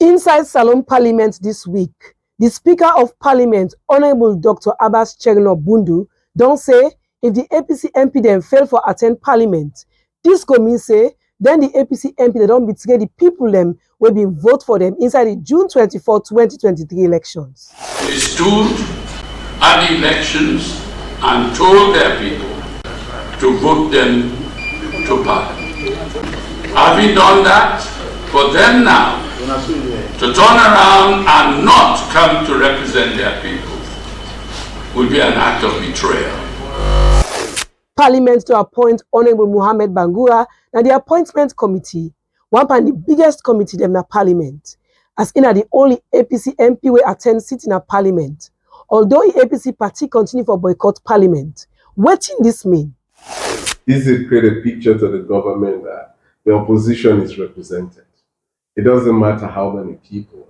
Inside Salone Parliament this week, the Speaker of Parliament, Honourable Dr. Abbas Cherno Bundu, don't say if the APC MP then fail for attend Parliament, this go mean say then the APC MP they don't betray the people them will be vote for them inside the June 24, 2023 elections. They stood at the elections and told their people to vote them to Parliament. Having done that, for them now to turn around and not come to represent their people would be an act of betrayal. Parliament to appoint Honourable Mohamed Bangura na the appointment committee, one of the biggest committee them na Parliament, as in the only APC MP will attend sitting at Parliament. Although the APC party continue for boycott Parliament, what in this mean? This will create a picture to the government that the opposition is represented. It doesn't matter how many people,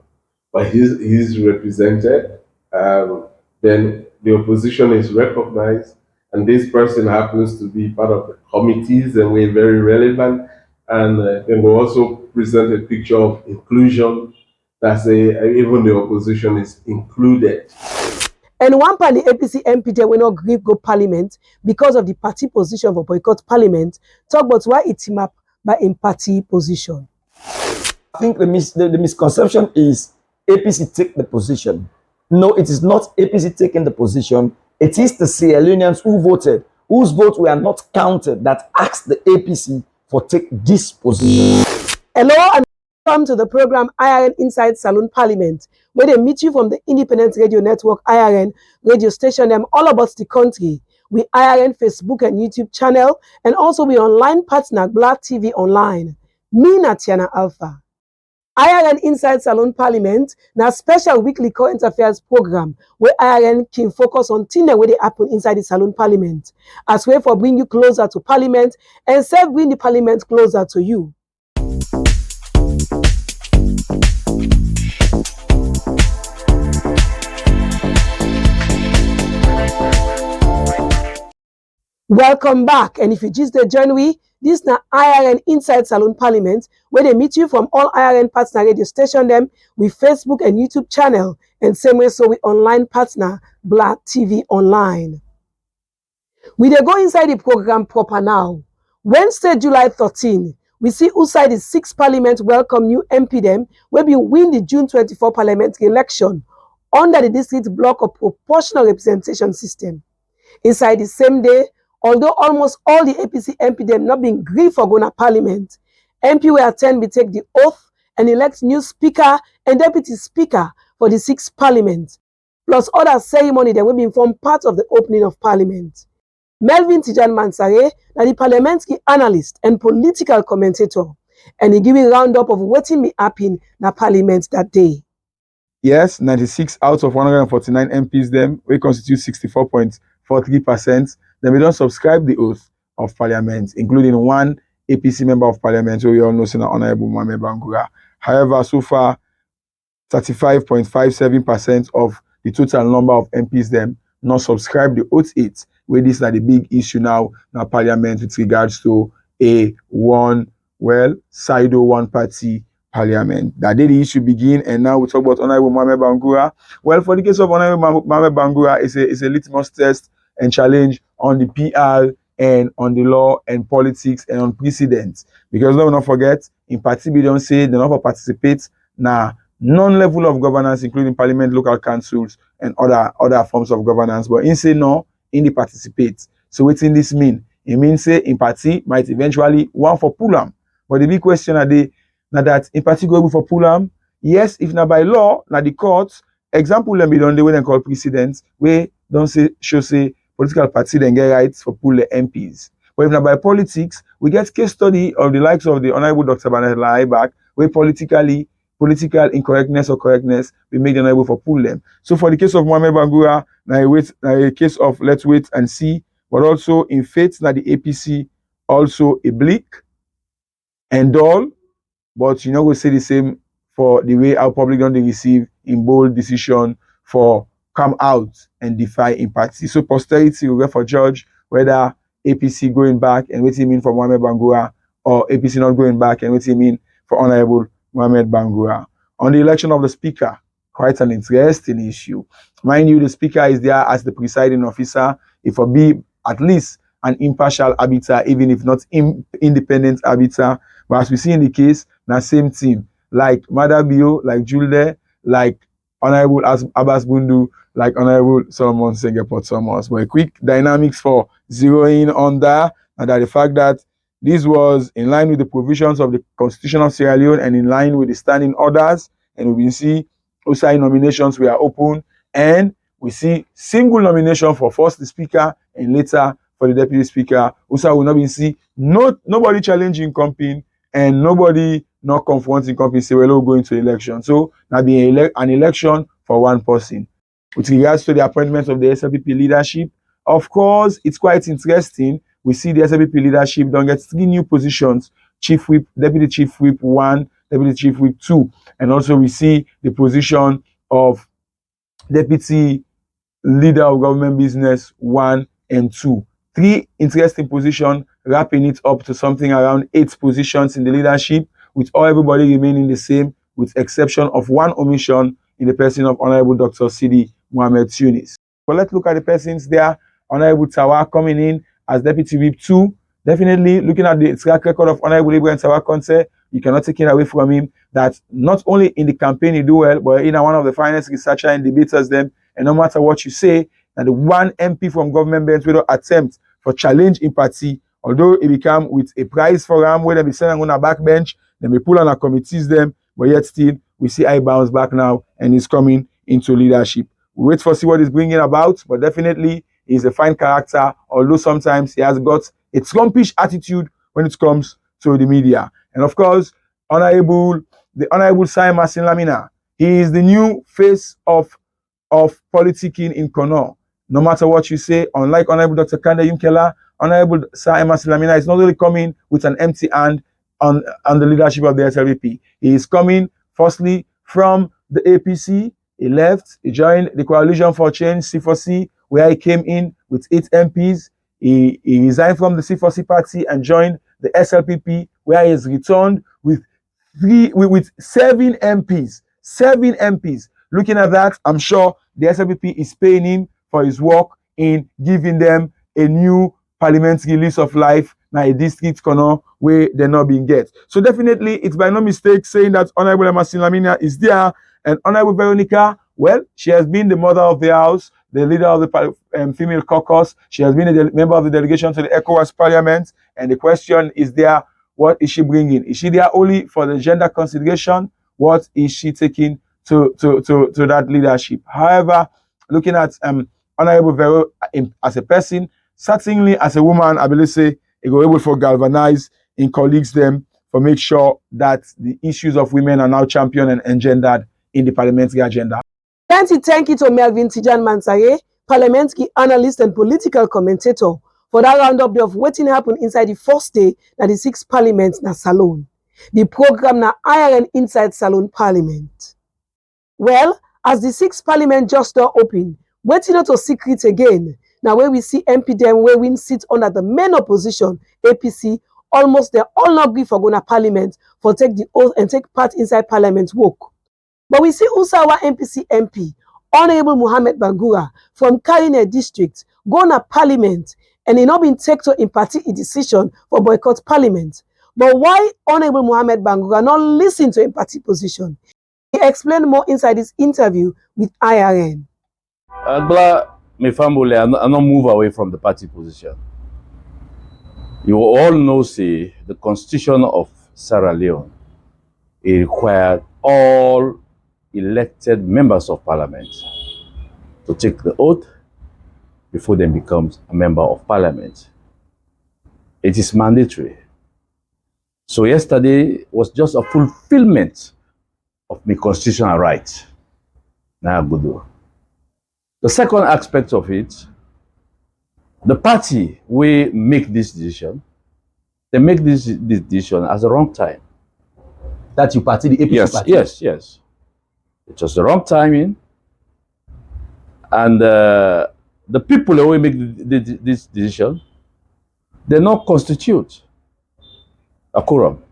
but he's represented. Then the opposition is recognized, and this person happens to be part of the committees, and we're very relevant. And then we'll also present a picture of inclusion. That's even the opposition is included. And one part the APC MP they will not agree go Parliament because of the party position for boycott Parliament. Talk about why it team up by in party position. I think the misconception is APC take the position. No, it is not APC taking the position. It is the Sierra Leoneans who voted, whose votes were not counted, that asked the APC for take this position. Hello and welcome to the program IRN Inside Salone Parliament, where they meet you from the independent radio network IRN radio station them all about the country. We IRN Facebook and YouTube channel, and also we online partner Black TV Online. Me Natiana Alpha. IRN Inside Salone Parliament na special weekly current affairs program where IRN can focus on things where they happen inside the Salone Parliament, as way for bring you closer to Parliament and self bring the Parliament closer to you. Welcome back, and if you just the January, this na IRN Inside Salone Parliament, where they meet you from all IRN partner radio station them with Facebook and YouTube channel, and same way so we online partner Black TV Online. We dey go inside the program proper now. Wednesday, July 13, we see outside the 6th Parliament welcome new MP them where we win the June 24 parliamentary election under the district block of proportional representation system. Inside the same day, although almost all the APC MP them not being agreed for going to Parliament, MP will attend we take the oath and elect new Speaker and Deputy Speaker for the 6th Parliament, plus other ceremony that will be form part of the opening of Parliament. Melvin Tijan Mansare, na the parliamentary analyst and political commentator, and he give a roundup of what may happen na Parliament that day. Yes, 96 out of 149 MPs them, we constitute 64.43%. Then we don't subscribe the oath of Parliament, including one APC member of Parliament, who we all know, Senator Honourable Mohamed Bangura. However, so far, 35.57% of the total number of MPs them not subscribe the oath 8, where this is the big issue now in Parliament with regards to a one party Parliament. That day the issue begin, and now we talk about Honourable Mohamed Bangura. Well, for the case of Honourable Mohamed Bangura, it's a litmus test and challenge on the PR and on the law and politics and on precedents. Because don't not forget, in party we don't say they not participate na non-level of governance, including parliament, local councils, and other forms of governance. But in say no, in the participate. So what in this mean? It means say in party might eventually one for Pulam. But the big question are they now that in party go for Pulam, yes, if not by law, now the courts, example them be done the way they call precedents, where don't say political party then get rights for pull the MPs. But if not by politics, we get case study of the likes of the Honourable Dr. Back, where political incorrectness or correctness, we make them able for pull them. So for the case of Mohamed Bangura, now a case of let's wait and see, but also in faith, now the APC also a bleak and dull, but you know we say the same for the way our public don't receive in bold decision for come out and defy in party. So posterity will go for judge whether APC going back and what it mean for Mohamed Bangura, or APC not going back and what it mean for Honourable Mohamed Bangura. on the election of the speaker. Quite an interesting issue. Mind you, the speaker is there as the presiding officer. It will be at least an impartial arbiter, even if not independent arbiter. But as we see in the case, now same team, like Madabio, like Julde, like Honorable Abbas Bundu, like Honorable Solomon Sengepot Thomas. But a quick dynamics for zeroing on that, and that the fact that this was in line with the provisions of the Constitution of Sierra Leone and in line with the standing orders. And we see USAI nominations were open, and we see single nomination for first the speaker and later for the deputy speaker. USAI will not be see nobody challenging company and nobody not confronting company say we're going to election. So now be an election for one person. With regards to the appointment of the SLPP leadership, of course, it's quite interesting. We see the SLPP leadership don't get 3 new positions: Chief Whip, Deputy Chief Whip 1, Deputy Chief Whip 2. And also we see the position of Deputy Leader of Government Business 1 and 2. 3 interesting positions, wrapping it up to something around 8 positions in the leadership, with everybody remaining the same, with exception of one omission in the person of Honorable Dr. Sidi Mohamed Tunis. But let's look at the persons there. Honorable Tawa coming in as Deputy Whip 2. Definitely looking at the track record of Honorable Ibrahim Tawa Conce, you cannot take it away from him that not only in the campaign he do well, but in one of the finest researchers and debaters them. And no matter what you say, that the one MP from government bench will attempt for challenge in party, although it become with a prize for him where they be sending on a backbench, then we pull on our committees them, but yet still we see I bounce back now and he's coming into leadership. We wait for see what he's bringing about, but definitely he's a fine character, although sometimes he has got a Trumpish attitude when it comes to the media. And of course, the Honorable Simon Lamina, he is the new face of politicking in Kono. No matter what you say, unlike Honorable Dr. Kanda Yunkela, Honorable Simon Lamina is not only coming with an empty hand on the leadership of the SLPP. He is coming, firstly, from the APC. He left, he joined the Coalition for Change, C4C, where he came in with 8 MPs. He resigned from the C4C party and joined the SLPP, where he has returned with 7 MPs. 7 MPs. Looking at that, I'm sure the SLPP is paying him for his work in giving them a new parliamentary lease of life now a district corner where they're not being get. So definitely, it's by no mistake saying that Honorable Emerson Lamina is there, and Honorable Veronica, well, she has been the mother of the house, the leader of the female caucus. She has been a member of the delegation to the ECOWAS Parliament, and the question is there, what is she bringing? Is she there only for the gender consideration? What is she taking to that leadership? However, looking at Honorable Vero as a person, certainly as a woman, I believe say it go able for galvanize in colleagues them for make sure that the issues of women are now championed and engendered in the parliamentary agenda. Thank you to Melvin Tijan Mansaye, parliamentary analyst and political commentator, for that roundup of waiting happen inside the first day that the 6th Parliament na Salone. The program na IRN Inside Salone Parliament. Well, as the 6th Parliament just open, waiting not a secret again. Now where we see MP them where we sit under the main opposition, APC, almost they all not agree for going to Parliament for take the oath and take part inside Parliament work. But we see Usawa MPC MP, Honorable Mohamed Bangura from Karine District, go to Parliament and he not been taken in party a decision for boycott Parliament. But why Honorable Mohamed Bangura not listen to a party position? He explained more inside this interview with IRN. My family are not move away from the party position. You all know, see, the Constitution of Sierra Leone, it required all elected members of Parliament to take the oath before they become a member of Parliament. It is mandatory. So yesterday was just a fulfillment of my constitutional right. Now, good. The second aspect of it, the party will make this decision. They make this decision at the wrong time. That you party the APC party? Yes. It was the wrong timing. And the people who will make this decision, they not constitute a quorum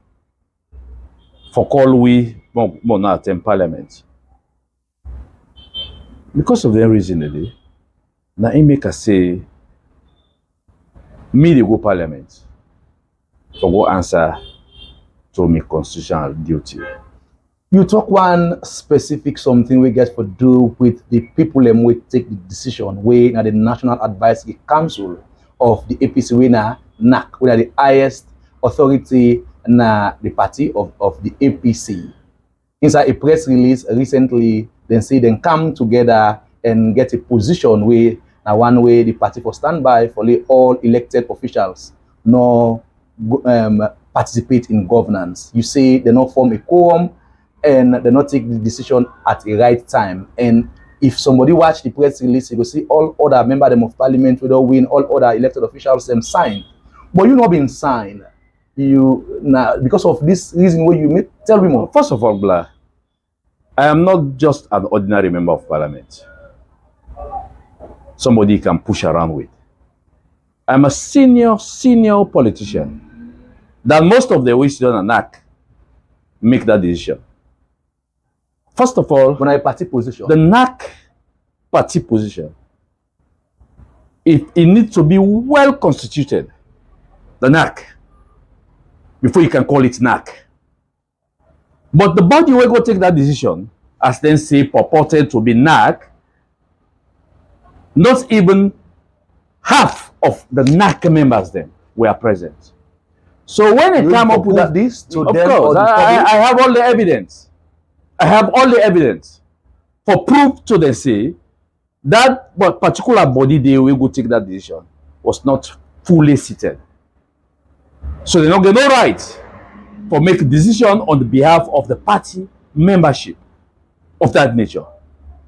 for call we more not attend Parliament. Because of the reason today, now he make us say, me they go Parliament for go answer to my constitutional duty. You talk one specific something we get for do with the people and we take the decision we na the National Advisory Council of the APC we na NAC, we are the highest authority na the party of the APC. Inside a press release recently, they say they come together and get a position where na one way the party for standby for all elected officials no participate in governance. You say they not form a quorum and they not take the decision at the right time. And if somebody watch the press release, you will see all other members of Parliament will win, all other elected officials them sign. But you not been signed. You now because of this reason where you make tell me more. First of all, Blah, I am not just an ordinary member of Parliament. Somebody you can push around with. I'm a senior politician. That most of the wisdom and NAC make that decision. First of all, When I party position, the NAC party position, it needs to be well constituted. The NAC, before you can call it NAC. But the body will go take that decision, as then say purported to be NAC, not even half of the NAC members then were present. So when it you came up with that, this to of them or course, the public? I have all the evidence. I have all the evidence for proof to the say that particular body they will go take that decision was not fully seated. So they don't get no right for make a decision on the behalf of the party membership of that nature.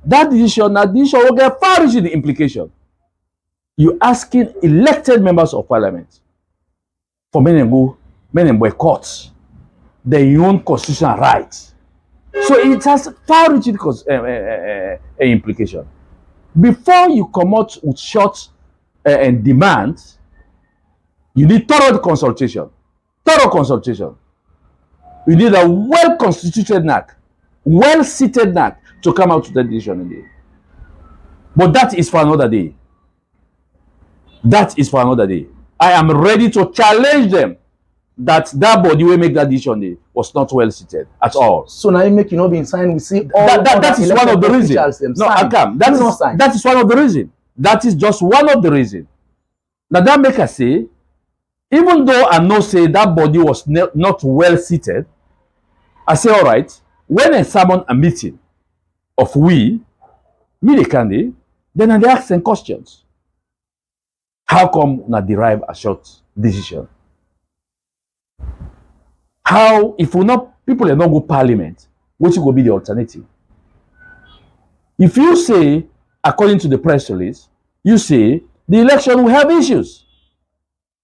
That decision will get far-reaching implication. You asking elected members of Parliament for men and boycott their own constitutional rights. So it has far-reaching implication. Before you come out with short and demands, you need thorough consultation. You need a well-constituted NAC, well-seated NAC to come out with that decision indeed. But that is for another day. I am ready to challenge them that body will make that decision was not well seated at all. So now you make you not being signed. We see all That is one of the reasons. No, Akam, that is one of the reasons. That is just one of the reasons. Now that make us say, even though I know say that body was not well seated, I say all right. When I summon a meeting of me the candidate, then I ask them questions. How come not derive a short decision? How, if we not people are not go Parliament, what will be the alternative? If you say, according to the press release, you say the election will have issues,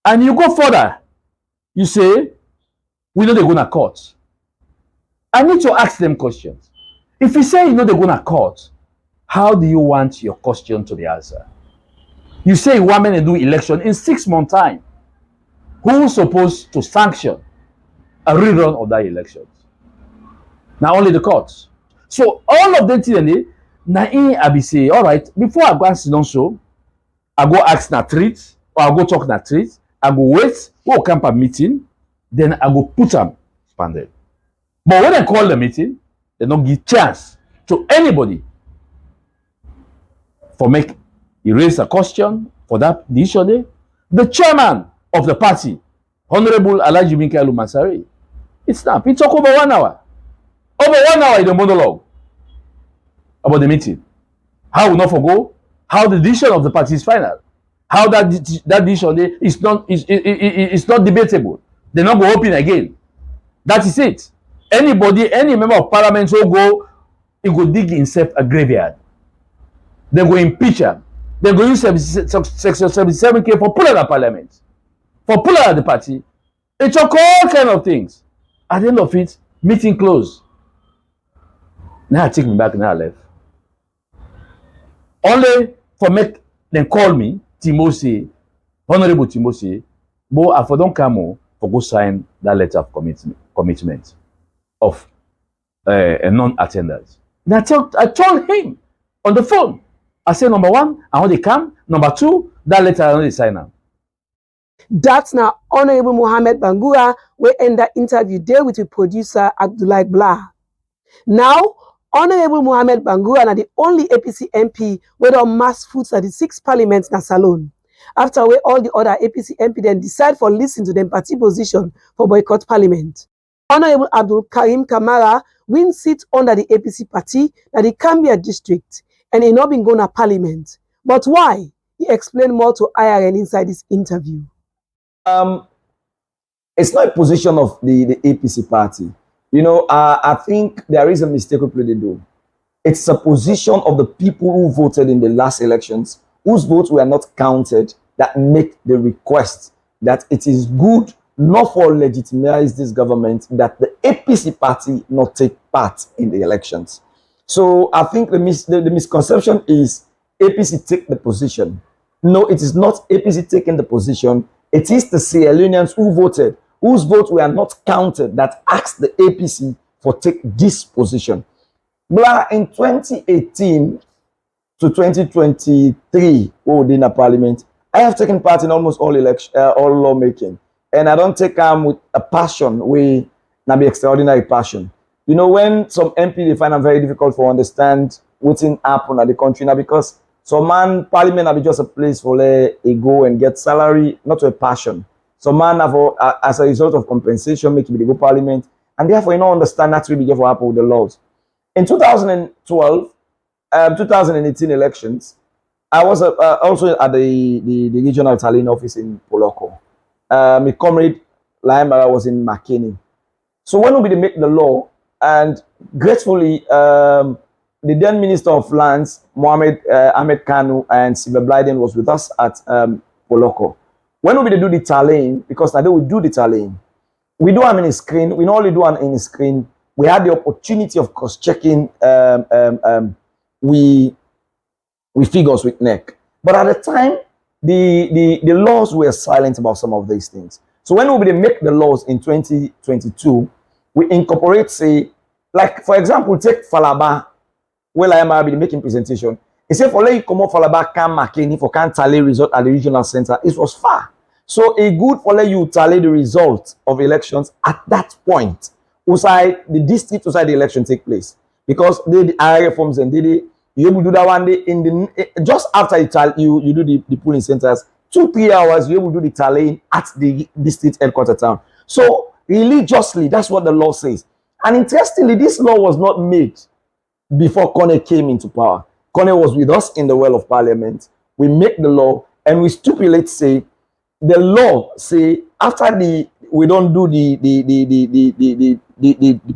and you go further, you say we know they're going to court. I need to ask them questions. If you say you know they're going to court, how do you want your question to be answered? You say you want to do election in 6 months' time. Who's supposed to sanction a rerun of that election? Now only the courts. So all of them today, now I be say, all right, before I go and sit down so, I go ask na treat, or I go talk na treat, I go wait, we'll come a meeting, then I go put them expanded. But when I call the meeting, they don't give chance to anybody for make he raise a question for that issue. The chairman of the party, Honorable Alhaji Michael Mansari, it took over 1 hour. Over 1 hour in the monologue about the meeting. How we not forgo? How the decision of the party is final. How that decision is not debatable. They're not going to open again. That is it. Any member of Parliament will go, he go dig himself a graveyard. They go impeach him. They go use Section 77K for pulling out Parliament, for pulling out the party. It took all kind of things. At the end of it, meeting closed. Now I take me back, now I left. Only for make them call me, Timothy, Honorable Timothy, but I for don't come for go sign that letter of commitment of non-attenders. I told him on the phone. I said, number one, I want to come. Number two, that letter I want to sign up. That's now Honorable Mohamed Bangura, we end that interview there with the producer Abdullah Blah. Now, Honorable Mohamed Bangura na the only APC MP where on mass foods at the 6th Parliament na Salone. After where all the other APC MP then decide for listening to them party position for boycott Parliament. Honorable Abdul Karim Kamara win seat under the APC party at the Cambia district and he not been going to Parliament. But why? He explained more to IRN inside this interview. It's not a position of the APC party. You know, I think there is a mistake we they do. It's a position of the people who voted in the last elections, whose votes were not counted, that make the request that it is good not for legitimize this government that the APC party not take part in the elections. So I think the misconception is APC take the position. No, it is not APC taking the position. It is the Sierra Leoneans who voted, whose votes were not counted, that asked the APC for take this position. Blah, in 2018 to 2023, in the Parliament, I have taken part in almost all lawmaking. And I don't take with a passion, we not be extraordinary passion. You know, when some MP they find it very difficult to understand what's in happen at the country now, because some man Parliament be just a place for a go and get salary, not a passion. Some man have as a result of compensation make it go Parliament, and therefore you don't understand that's really what happen with the laws. In 2012, 2018 elections, I was also at the regional Italian office in Polocco. My comrade Laimara was in McKinney. So when we make the law, and gratefully, the then Minister of Lands, Mohamed Ahmed Kanu, and Sylvia Blyden was with us at Polocco. When we do the tallying, because now we do the tallying, we do them in a screen. We not only do them in a screen. We had the opportunity of cross-checking we figures with NEC. But at the time, the laws were silent about some of these things. So when we make the laws in 2022, we incorporate, say, like for example, take Falaba, where I might be making presentation. He said for let you come up Falaba can McKinney for can tally result at the regional center. It was far. So a good for let you tally the result of elections at that point. Outside the district, outside the election take place. Because the area reforms and you able to do that one day in the just after you do the polling centers, 2-3 hours, you able to do the tallying at the district headquarters town. So religiously, that's what the law says. And interestingly, this law was not made before Kone came into power. Kone was with us in the well of Parliament. We make the law and we stipulate, say, the law say after we don't do the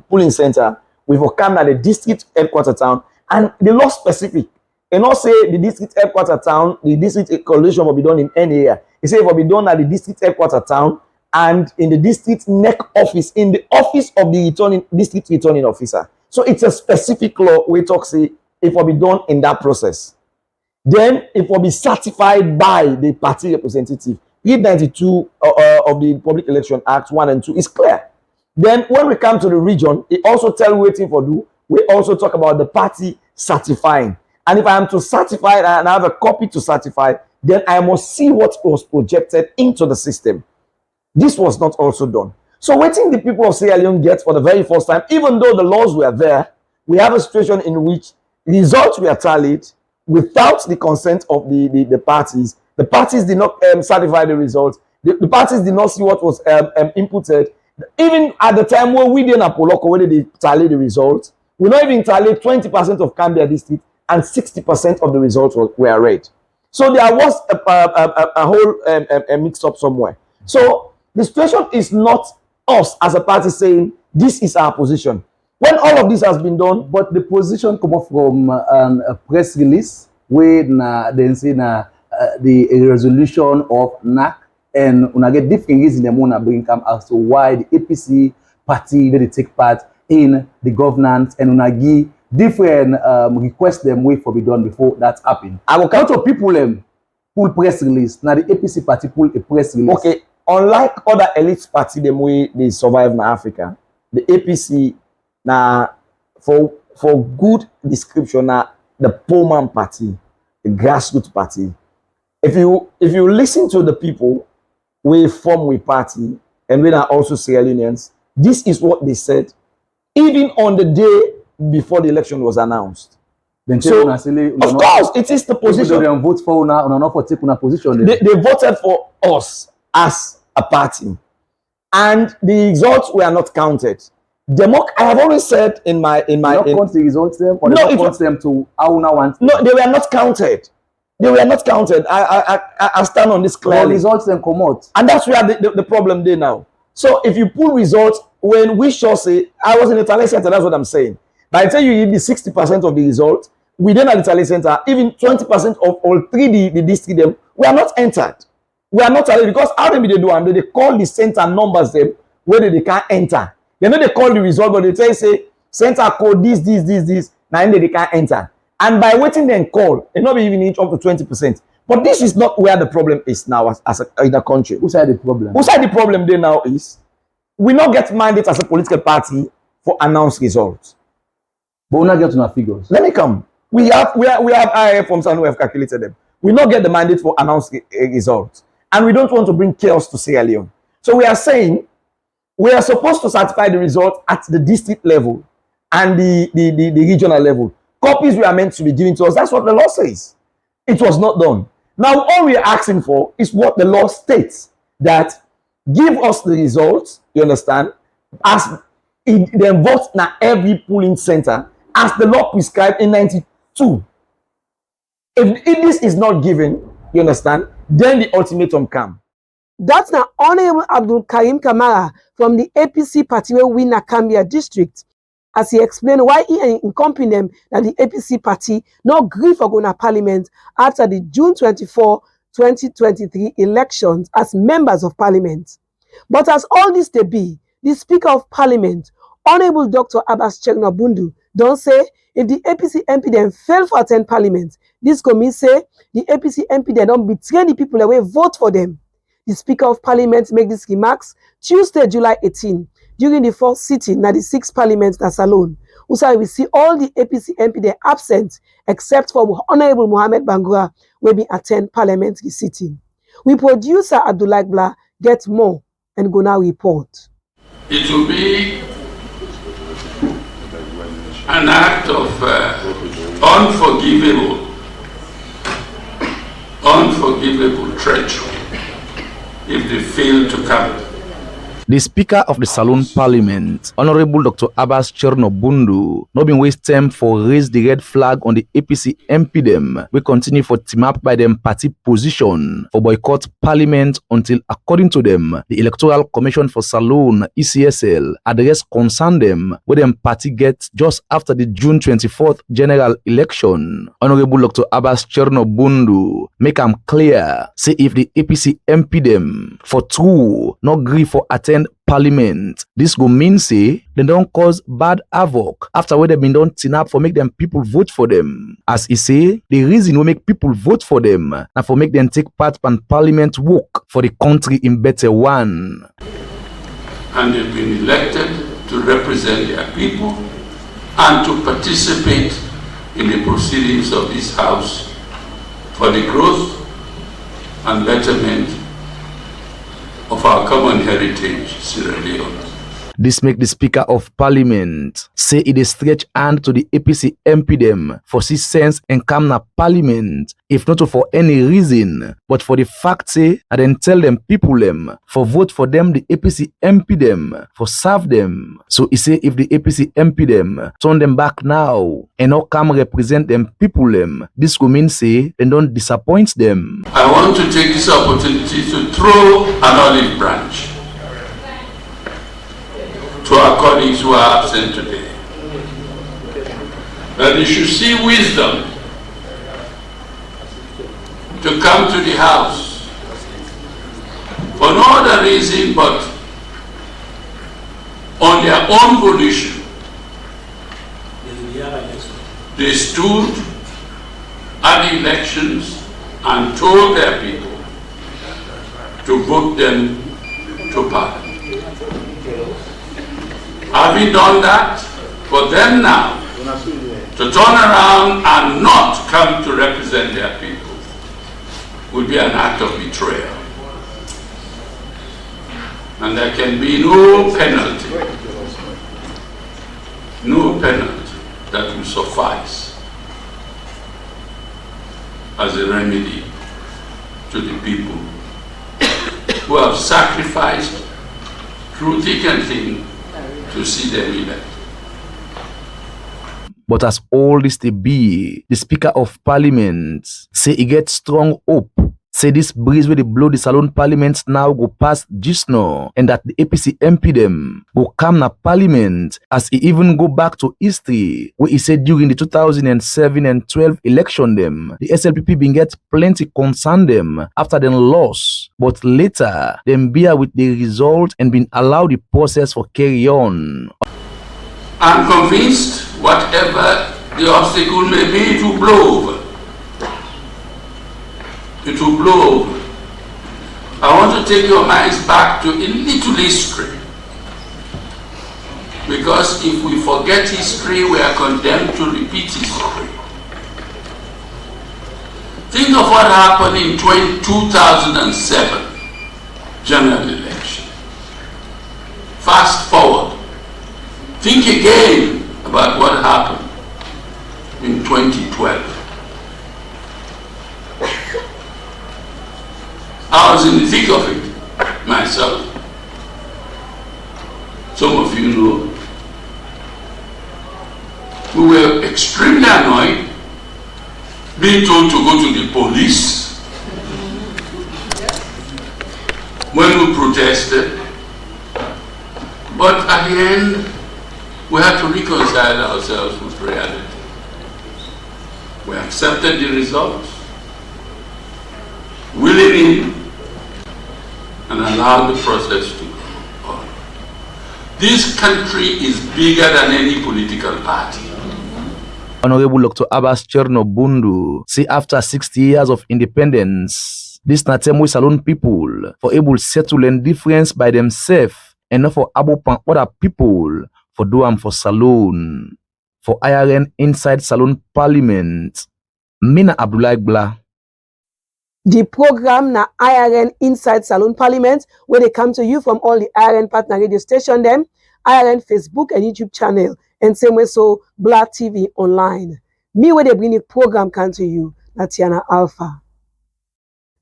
polling center, we will come at the district headquarters town, and the law specific. And not say the district headquarters town, the district coalition will be done in any area. It say it will be done at the district headquarters town and in the district NEC office, in the office of the district returning officer. So it's a specific law we talk say it will be done in that process. Then it will be certified by the party representative. Read 92 of the Public Election Act 1 and 2 is clear. Then when we come to the region, it also tell waiting for do. We also talk about the party certifying. And if I am to certify and I have a copy to certify, then I must see what was projected into the system. This was not also done. So waiting the people of Sierra Leone get for the very first time, even though the laws were there, we have a situation in which results were tallied without the consent of the parties. The parties did not certify the results. The parties did not see what was inputted. Even at the time when we did in Apolloco, when they tally the results, we not even tally 20% of Cambia district and 60% of the results were read. So there was a whole mix-up somewhere. So the situation is not us as a party saying this is our position. When all of this has been done, but the position come up from a press release where they say the resolution of NAC, and una get different reasons them wanna bring come as to why the APC party they take part in the governance, and una give different requests them way for be done before that happen. I will count to people pull press release. Now the APC party pull a press release. Okay, unlike other elite party them way they survive in Africa, the APC now for good description na the poor man party, the grassroots party. If you listen to the people we form with party and we are also Sierra Leoneans, this is what they said even on the day before the election was announced. So, of course, it is the position. They vote for una not for take una position. They voted for us as a party, and the results were not counted. I have always said in my count the results them, or no, count them to how una want. No, they were not counted. They were not counted. I stand on this clearly. The results then come out, and that's where the problem there now. So if you pull results, when we shall say, I was in the talent center, that's what I'm saying. By the time you give the 60% of the result, within the talent center, even 20% of all three the district them, we are not entered. We are not entered because how they do them? They call the center numbers them where they can't enter. They know they call the result, but they tell you say center code this. Now they can't enter. And by waiting then call, it not be even reach up to 20%. But this is not where the problem is now in the country. Who side the problem? Who side the problem there now is we not get mandate as a political party for announced results. But we not get to our figures. Let me come. We have IRN forms and we have calculated them. We not get the mandate for announced results. And we don't want to bring chaos to Sierra Leone. So we are saying we are supposed to certify the result at the district level and the regional level. Copies we are meant to be given to us. That's what the law says. It was not done. Now, all we are asking for is what the law states, that give us the results, you understand, as they vote na every polling center, as the law prescribed in 92. If this is not given, you understand, then the ultimatum comes. That's now Honorable Abdul Karim Kamara from the APC party where win Nakambia district, as he explained why he accompanied them that the APC party not agree for going to parliament after the June 24, 2023 elections as members of parliament. But as all this they be, the Speaker of Parliament, Honorable Dr. Abbas Cherno-Bundu, don't say if the APC MP then fail for attend parliament, this could mean say the APC MP then don't betray the people away vote for them. The Speaker of Parliament make these remarks Tuesday, July 18, during the fourth sitting at the 6th Parliament in Salone. Also, we see all the APC MP they absent except for Honorable Mohamed Bangura will be attend parliamentary sitting. We producer Abdullah Bla get more and go now report. It will be an act of unforgivable treachery if they fail to come. The Speaker of the Salone Parliament, Honorable Dr. Abbas Cherno-Bundu, not been waste time for raise the red flag on the APC MP them. We continue for team up by them party position for boycott Parliament until, according to them, the Electoral Commission for Salone (ECSL) address concern them where them party get just after the June 24th general election. Honorable Dr. Abbas Cherno-Bundu make them clear, say if the APC MP them for true not agree for attend parliament, this go mean say they don't cause bad havoc after where they been done tin up for make them people vote for them. As he say, the reason we make people vote for them and for make them take part in parliament work for the country in better one. And they've been elected to represent their people and to participate in the proceedings of this house for the growth and betterment of our common heritage, Sierra Leone. This make the Speaker of Parliament say it is stretch hand to the APC MP them for 6 cents and come na Parliament, if not for any reason, but for the fact say and then tell them people them for vote for them the APC MP them for serve them. So he say if the APC MP them turn them back now and not come represent them people them, this will mean say they don't disappoint them. I want to take this opportunity to throw an olive branch to our colleagues who are absent today, that they should see wisdom to come to the house for no other reason but on their own volition. They stood at the elections and told their people to vote them to Parliament. Having done that, For them now to turn around and not come to represent their people would be an act of betrayal. And there can be no penalty that will suffice as a remedy to the people who have sacrificed through thick and thin to see them elected. But as all this they be, the Speaker of Parliament say he get strong hope. Say this breeze where they blow the Salone Parliament now go past just now, and that the APC MP them go come na Parliament, as he even go back to history where he said during the 2007 and 12 election them, the SLPP been get plenty concern them after them loss, but later them bear with the result and been allowed the process for carry on. I'm convinced whatever the obstacle may be, it will blow over. It will blow over. I want to take your minds back to a little history. Because if we forget history, we are condemned to repeat history. Think of what happened in 2007 general election. Fast forward. Think again about what happened in 2012. I was in the thick of it myself. Some of you know. We were extremely annoyed, being told to go to the police when we protested. But at the end, we had to reconcile ourselves with reality. We accepted the results, willingly, and allowed the process to go on. This country is bigger than any political party. Honorable Dr. Abbas Chernobundu say after 60 years of independence, this na time wey Salone people for able settle in difference by themselves and not for able pan other people for do am for Salone. For IRN Inside Salone Parliament, Mina Abdullah Bla. The program na IRN Inside Salone Parliament, where they come to you from all the IRN partner radio station them, IRN Facebook and YouTube channel, and same way so Black TV online. Me where they bring the program come to you, Natiana Alpha.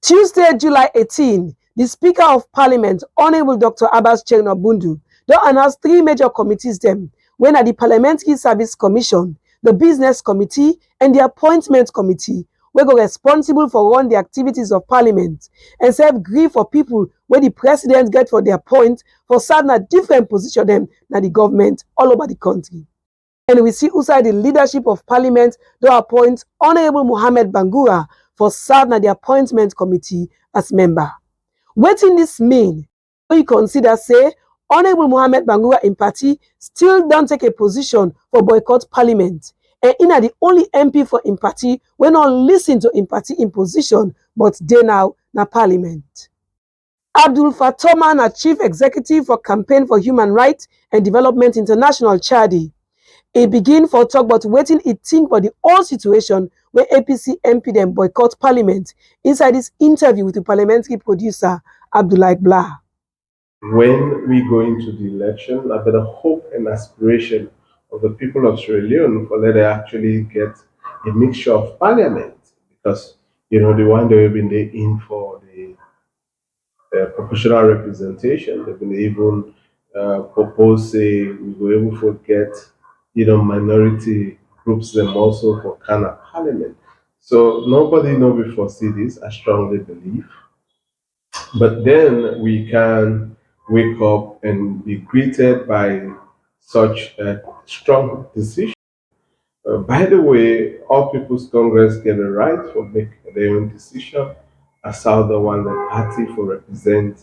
Tuesday, July 18, the Speaker of Parliament, Honorable Dr. Abbas Chernobundu, don't announce 3 major committees them, when at the Parliamentary Service Commission, the Business Committee, and the Appointment Committee, we go responsible for run the activities of Parliament and serve grief for people where the president get for their point for certain a different position them than the government all over the country. And we see also the leadership of Parliament to appoint Honorable Mohamed Bangura for certain at the Appointment Committee as member. What in this mean? We consider say Honorable Mohamed Bangura in party still don't take a position for boycott Parliament. And in the only MP for Impati, we not listen to Impati imposition, but they now na Parliament. Abdul Fatoma na Chief Executive for Campaign for Human Rights and Development International Chadi. He begin for talk about waiting he think about the whole situation where APC MP them boycott Parliament inside this interview with the parliamentary producer Abdullah Blah. When we go into the election, I've got a hope and aspiration of the people of Sierra Leone for let they actually get a mixture of parliament, because you know the one they've been there in for the proportional representation. They've been even propose say we were able to get minority groups them also for kind of parliament. So nobody know before see this, I strongly believe. But then we can wake up and be greeted by such a strong decision. By the way, all People's Congress get a right for make their own decision as how they want the party for represent,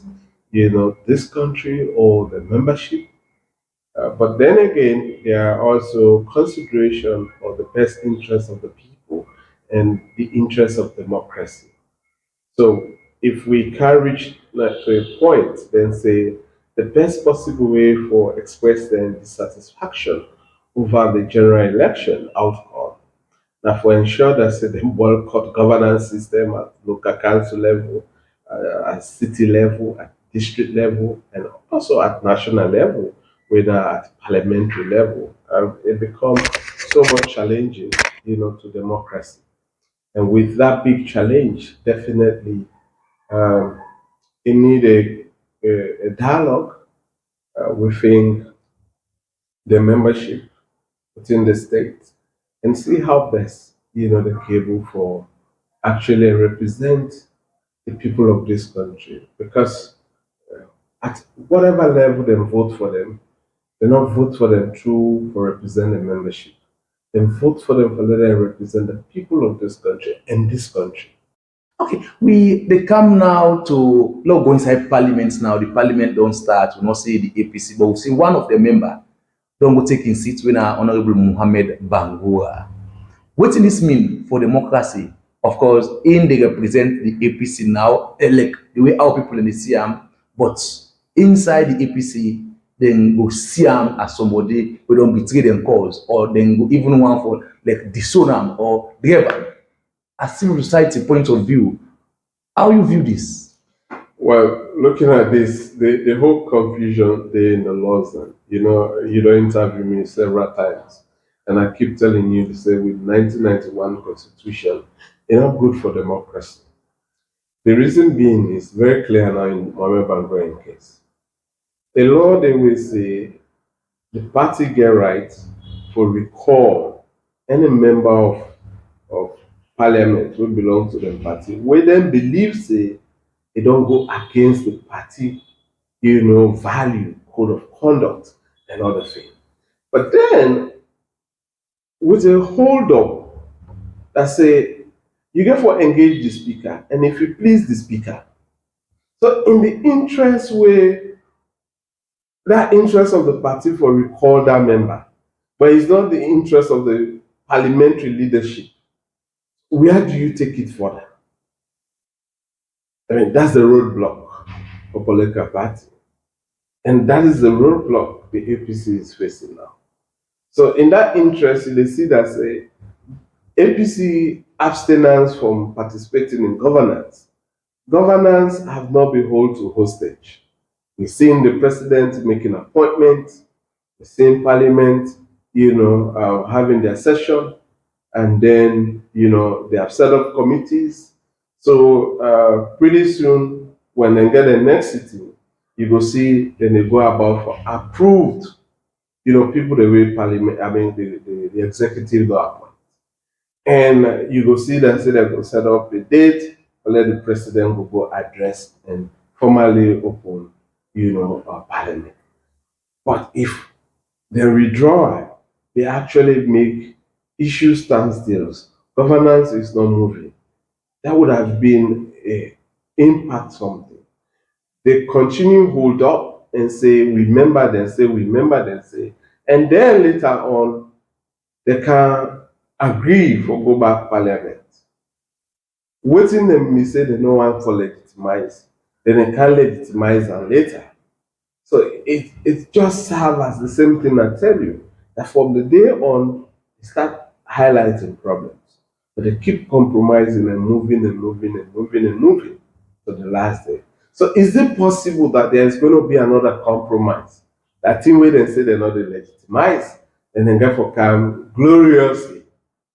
this country or the membership. But then again, there are also consideration for the best interest of the people and the interest of democracy. So if we can reach to a point, then say the best possible way for express their dissatisfaction over the general election outcome. Now, for ensure that say, the boycott governance system at local council level, at city level, at district level, and also at national level, whether at parliamentary level, it becomes so much challenging, to democracy. And with that big challenge, definitely, um, you need a dialogue within the membership within the state and see how best, they're able for actually represent the people of this country. Because at whatever level they vote for them, they not vote for them through for represent the membership. They vote for them for let them represent the people of this country and this country. Okay, they come now to go inside Parliament now. The Parliament don't start. We not see the APC, but we see one of the member don't go take in seat when Honorable Mohamed Bangura. What does this mean for democracy? Of course, in they represent the APC now, like the way our people in the CM, but inside the APC, then go see them as somebody who don't betray them cause, or then go even one for like disown them or whatever. As civil society point of view, how you view this? Well, looking at this, the whole confusion there in the laws, you don't interview me several times, and I keep telling you to say with 1991 Constitution, it's not good for democracy. The reason being is very clear now in Mohamed Bangura case. The law they will say the party get right for recall any member of parliament who belong to the party, we then believe say they don't go against the party, value, code of conduct, and other things. But then, with a hold up that say, you get for engage the speaker, and if you please the speaker. So in the interest where that interest of the party for recall that member, but it's not the interest of the parliamentary leadership, where do you take it further? I mean, that's the roadblock for political party. And that is the roadblock the APC is facing now. So in that interest, they see that say, APC abstinence from participating in governance. Governance have not been held to hostage. We've seen the president making appointments, we've seen parliament, having their session, and then, they have set up committees. So pretty soon, when they get the next sitting, you go see then they go about for approved, people the way parliament, the executive go appoint. And you go see that say they go set up a date, and let the president go address and formally open, parliament. But if they withdraw, they actually make issue standstills. Governance is not moving. That would have been a impact something. They continue hold up and say, remember then say, and then later on, they can agree for go back parliament. Waiting them me say they no one for legitimize, then they can legitimize them later. So it just serves as the same thing I tell you, that from the day on, they start highlighting problems. But they keep compromising and moving to the last day. So is it possible that there's going to be another compromise? That thing where they say they're not legitimized, and then therefore come gloriously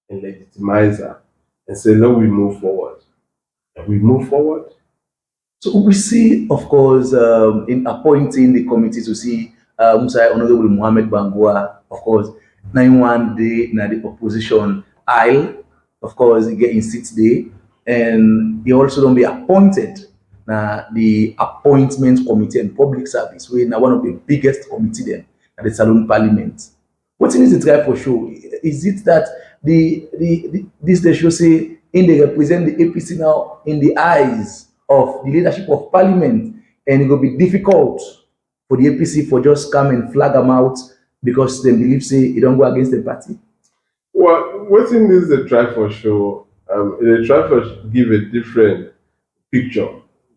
and legitimize her and say, let we move forward. And we move forward. So we see, of course, in appointing the committee to see Honorable Mohamed Bangura, of course, 91 day na the opposition aisle, of course, he get in 6 days, and he also don't be appointed na the appointment committee and public service, where now one of the biggest committee then at the Salone Parliament. What is the try for show? Is it that this they should say in they represent the APC now in the eyes of the leadership of Parliament, and it will be difficult for the APC for just come and flag them out because they believe say it don't go against the party? Well, what in this they try for show, they try for give a different picture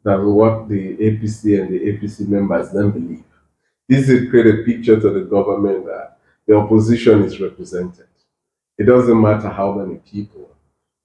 than what the APC and the APC members then believe. This is create a picture to the government that the opposition is represented. It doesn't matter how many people,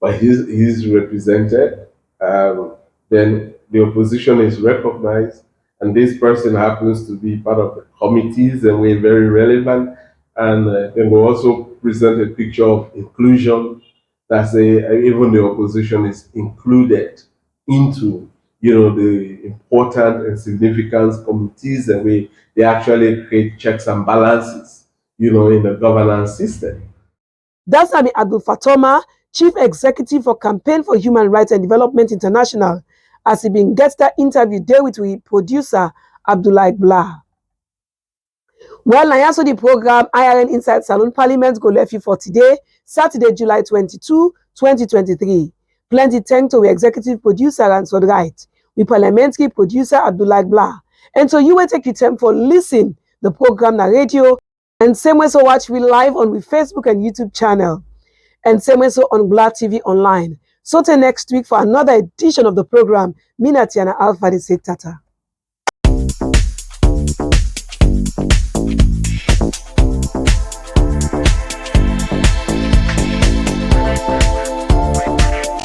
but he's represented. Then the opposition is recognized, and this person happens to be part of the committees, and we're very relevant. And then we also present a picture of inclusion. That's even the opposition is included into, the important and significant committees, and they actually create checks and balances, in the governance system. That's Ami Abdul Fatoma, Chief Executive for Campaign for Human Rights and Development International, as he been gets that interview there with we producer Abdullah Blah. Well, I also the program IRN Inside Salone Parliament go left you for today, Saturday, July 22, 2023. Plenty thanks to the executive producer Answered Right, the parliamentary producer Abdullah Blah. And so you will take your time for listen the program na radio, and same way so watch we live on the Facebook and YouTube channel, and same way so on Blah TV online. So till next week for another edition of the program, Mina Tiana Alpha de Tata.